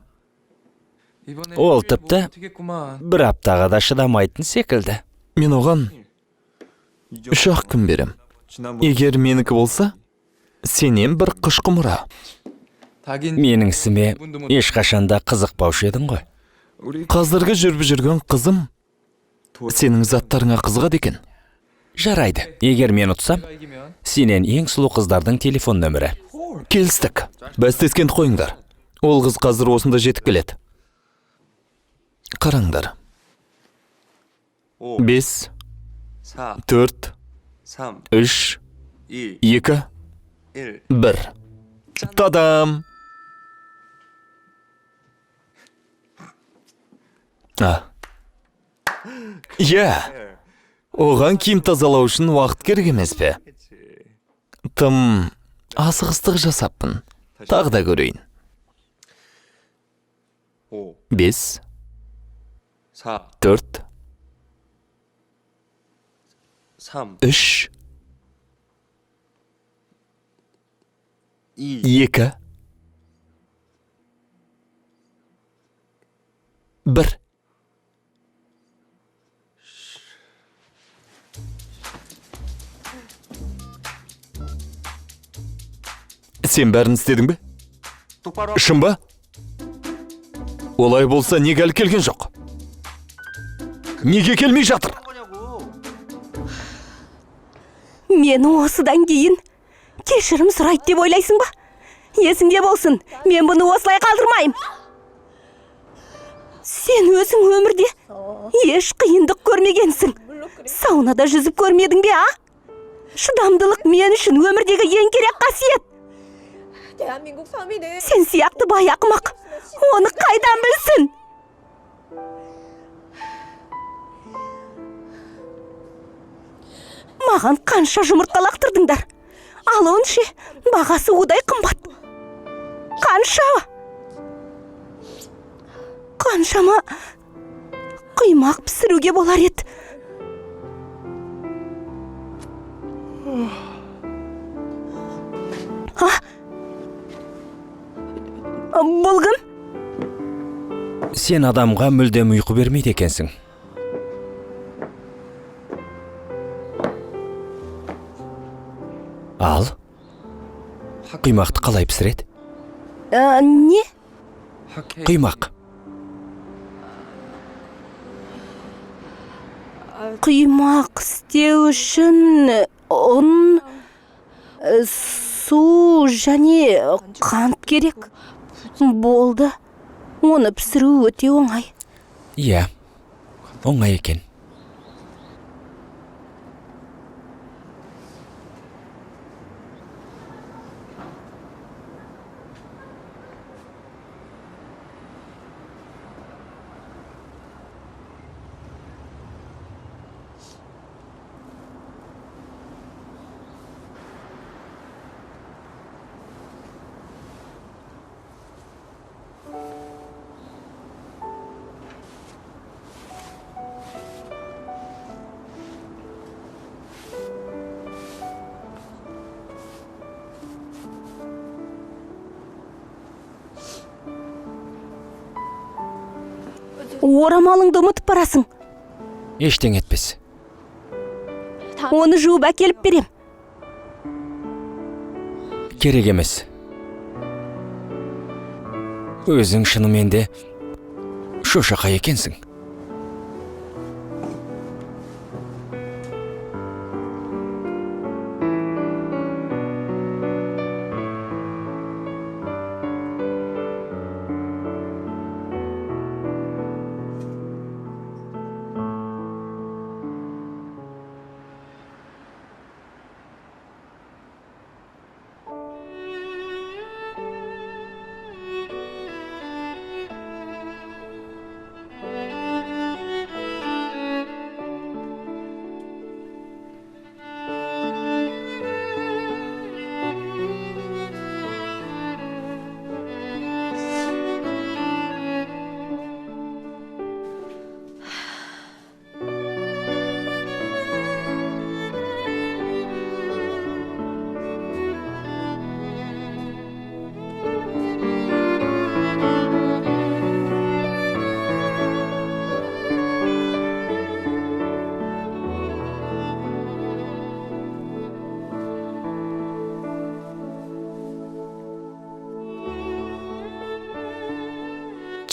Ол тіпті бір аптаға да шыдамайтын секілді. Мен оған 3 күн берем. Егер менікі болса, сенен бір қыш құмыра. Менің ісіме ешқашанда қызықпаушы едің ғой. Қазіргі жүріп жүрген қызым сенің заттарыңа қызығады екен. Жарайды, егер мен ұтсам, сенен ең сұлу қыздардың телефон нөмірі. Келістік. Бәстескенді қойыңдар. Ол қыз қазір осында жетіп келеді. Қараңдар. 5, 4, 3, 2, 1. Тадам! Оған киім тазалау үшін уақыт керек емес пе? Тым асығыстық жасаппын. Тағы да көрейін. 5, 4, 3, 2, 1. Сен бәрін істедің бе? Шын ба? Олай болса, неге әлі келген жоқ? Неге келмей жатыр? Мені осыдан кейін кешірім сұрайды деп ойлайсың ба? Есіңде болсын, мен бұны осылай қалдырмайым. Сен өзің өмірде еш қиындық көрмегенсің. Саунада жүзіп көрмедің бе, а? Шыдамдылық мен үшін өмірдегі ең керек қасиет. Сен сияқты бай ақымақ, оны қайдан білсін? Маған қанша жұмыртқа лақтырдыңдар. Ал оның ше, бағасы удай қымбат. Қанша? Қаншама құймақ пісіруге болар еді. Бұл кім? Сен адамға мүлдем ұйқы бермейді екенсің. Ал, құймақты қалай пісіреді? Не? Құймақ. Құймақ істеу үшін ұн, су және қант керек. Болды. Оны пісіру өте оңай. Иә, оңай екен. Орамалыңды ұмытып барасың. Ештең етпес. Оны жуып әкеліп берем. Керек емес. Өзің шынымен де шошақа екенсің.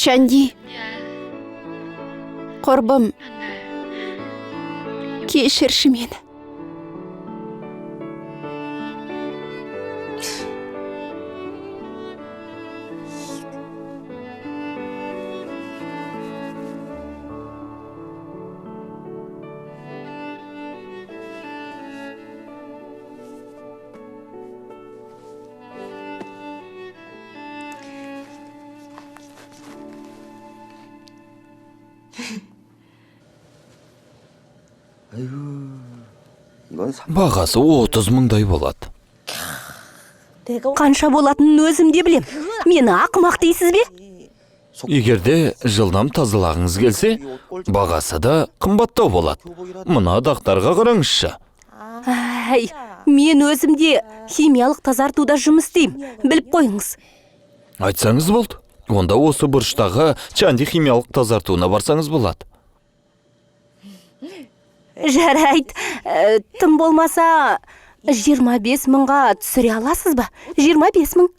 Чанди, құрбым, кешірші мені. Бағасы 30 мыңдай болады. Қанша болатынын өзім де білем. Мені ақымақ дейсіз бе? Егерде жылдам тазалағыңыз келсе, бағасы да қымбаттау болады. Мына дақтарға қараңызшы. Әй, мен өзім де химиялық тазартуда жұмыс істеймін. Біліп қойыңыз. Айтсаңыз болды. Онда осы бұрыштағы Чанди химиялық тазартуына барсаңыз болады. Жарайды, тым болмаса 25 мыңға түсіре аласыз ба? 25 мың.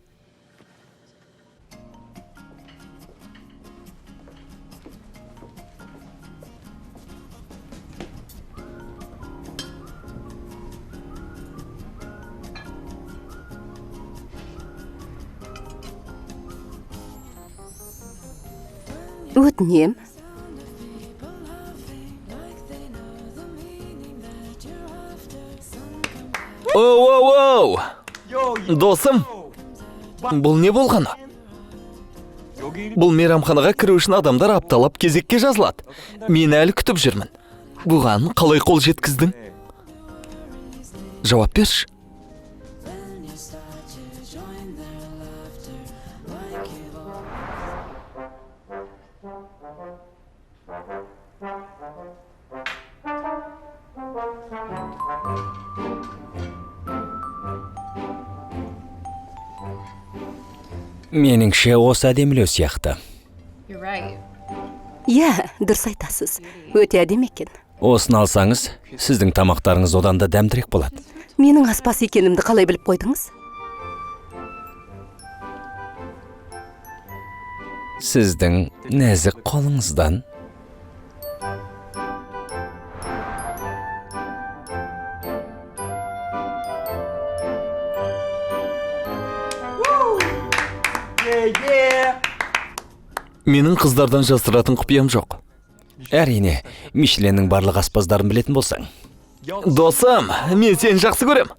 Өтінем. Оу! Досым, бұл не болғаны? Бұл мейрамханаға кіру үшін адамдар апталап кезекке жазылады. Мен әлі күтіп жүрмін. Бұған қалай қол жеткіздің? Жауап берші. Меніңше осы әдемілеу сияқты. Иә, дұрыс айтасыз. Өте әдемі екен. Осыны алсаңыз, сіздің тамақтарыңыз одан да дәмдірек болады. Менің аспас екенімді қалай біліп қойдыңыз? Сіздің нәзік қолыңыздан. Менің қыздардан жасыратын құпиям жоқ. Әрине, Мишленнің барлық аспаздарын білетін болсаң. Досым, мен сені жақсы көрем.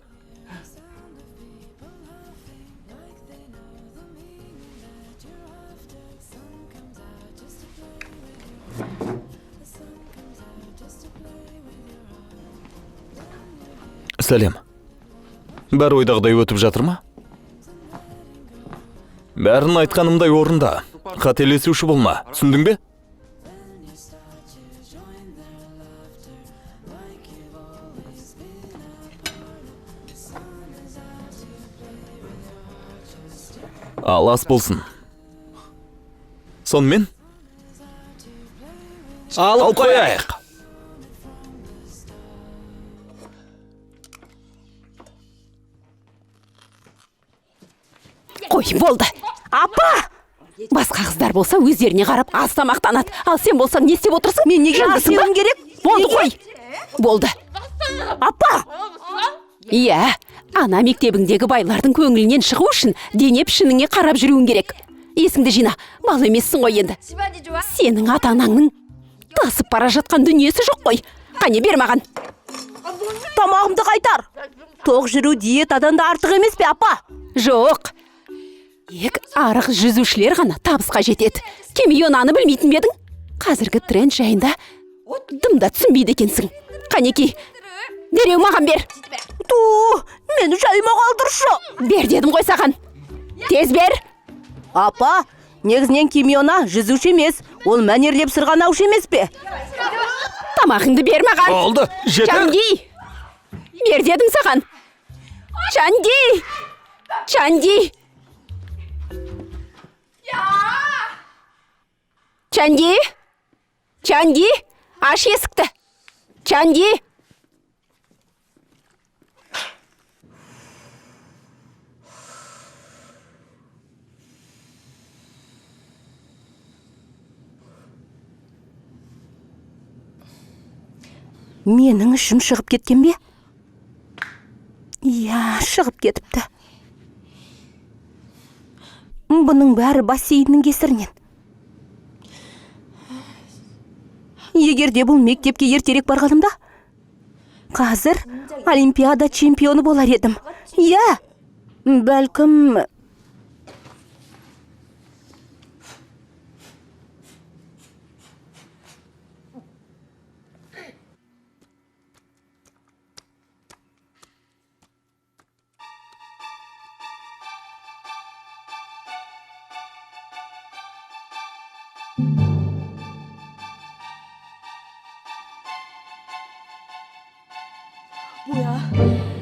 Сәлем. Бәрі ойдағыдай өтіп жатыр ма? Бәрін айтқанымдай орында. Қателесуші болма. Түсіндің бе? Ал ас болсын. Сонымен? Алып қояйық. Қой, болды. Апа! Басқа қыздар болса өздеріне қарап аз тамақтанады. Ал сен болсаң не істеп отырсың? Мен неге Жарысың ба? істеуім керек? Болды Неге? қой. Болды. Апа! Иә, ана мектебіңдегі байлардың көңілінен шығу үшін дене пішініңе қарап жүруің керек. Есіңді жина, бал емессің ғой енді. Сенің ата-анаңның тасып бара жатқан дүниесі жоқ қой. Қане бер маған. Тамағымды қайтар. Тоқ жүру диетадан да артық емес пе, апа? Жоқ. Ек арық жүзушілер ғана табысқа жетеді. Кемионаны білмейтін бе едің? Қазіргі тренд жайында дымда түсінбейді екенсің. Қанеки, дереу маған бер. Мені жайыма қалдыршы. Бер дедім ғой саған. Тез бер. Апа, негізінен Кемиона жүзуші емес, ол мәнерлеп сырғанаушы емес пе? Тамағыңды бер маған. Болды, жетер. Чанди. Бер дедім саған. Чанди. Чанди. Чанди. Чанди. Аш есікті. Чанди. Менің ішім шығып кеткен бе? Иә, шығып кетіпті. Бұның бәрі бассейннің кесірінен. Егер де бұл мектепке ертерек барғанымда, қазір Олимпиада чемпионы болар едім. Иә, бәлкім...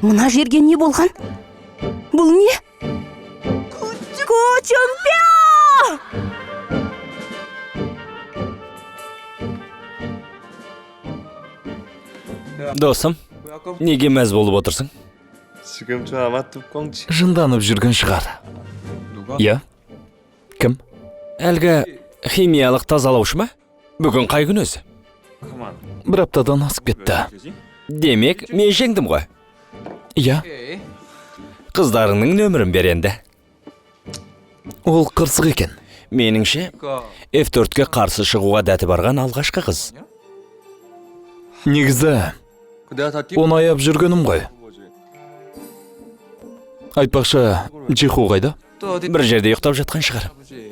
Мына жерге не болған? Бұл не? Кучумпя! Досым, неге мәз болып отырсың? 지금 저 아마 뚜껑치 Жынданып жүрген шығар. Иә? Кім? Әлгі химиялық тазалаушы ма? Бүгін қай күн өзі? 가만 Бір аптадан асып кетті. Демек, мен жеңдім ғой. Иә, Қыздарыңның нөмірін бер енді. ол қырсық екен. Меніңше, F4-ке қарсы шығуға дәті барған алғашқы қыз. Негізі, 내가 다 оны аяп жүргенім ғой. Айтпақшы, Жиху қайда? 또 어디 Бір жерде ұйықтап жатқан шығар. 보지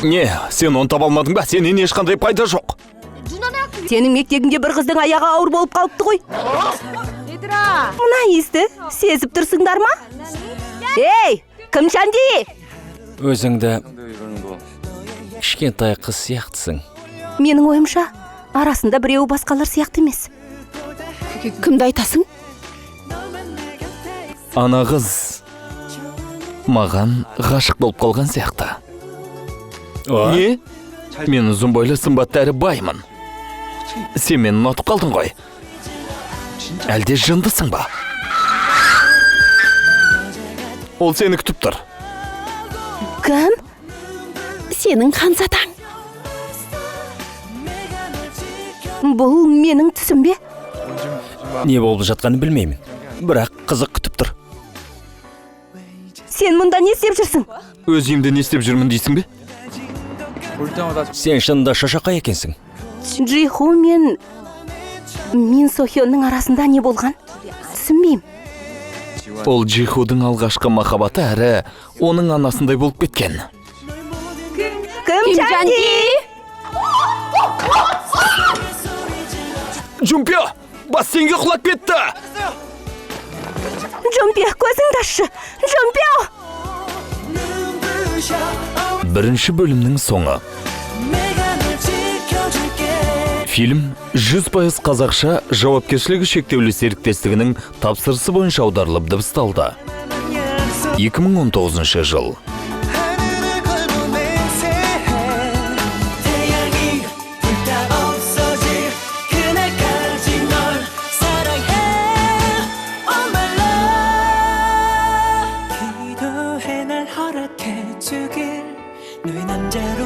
Не, сен оны таба алмадың ба? Сенен ешқандай пайда жоқ. Сенің мектебіңде бір қыздың аяғы ауыр болып қалыпты ғой. Мына иісті сезіп тұрсыңдар ма? Ей, кім Чанди? Өзіңді 근데 이러는 거 кішкентай қыз сияқтысың. Менің ойымша, арасында біреуі басқалар сияқты емес. Кімді айтасың? ана қыз маған ғашық болып қалған сияқты. Не? Мен ұзын бойлы сымбатты әрі баймын. Сен мені ұнатып қалдың ғой. Әлде жындысың ба? Ол сені күтіп тұр. Кім? Сенің ханзадаң. Бұл менің түсім бе? Не болып жатқанын білмеймін. Бірақ қызық күтіп тұр. Сен мұнда не істеп жүрсің? Өз үйімде не істеп жүрмін дейсің бе? 볼 때마다 Сен шынында шошақай екенсің. Джиху мен Сохионның арасында не болған? Түсінбеймін. Ол Джихудың алғашқы махаббаты әрі оның анасындай болып кеткен. Кім Чанди? Джумпио, бас сенге құлап кетті. Джумпио, көзіңді ашшы. Джумпио! Бірінші бөлімнің соңы. Фильм 100% қазақша жауапкершілігі шектеулі серіктестігінің тапсырысы бойынша аударылып дыбысталды. 2019 жыл. 하늘을 걸고 맹세해 태양이 불타 없어질 그날까지 널 사랑해 Oh my love 기도해 날 허락해 주길 너의 남자로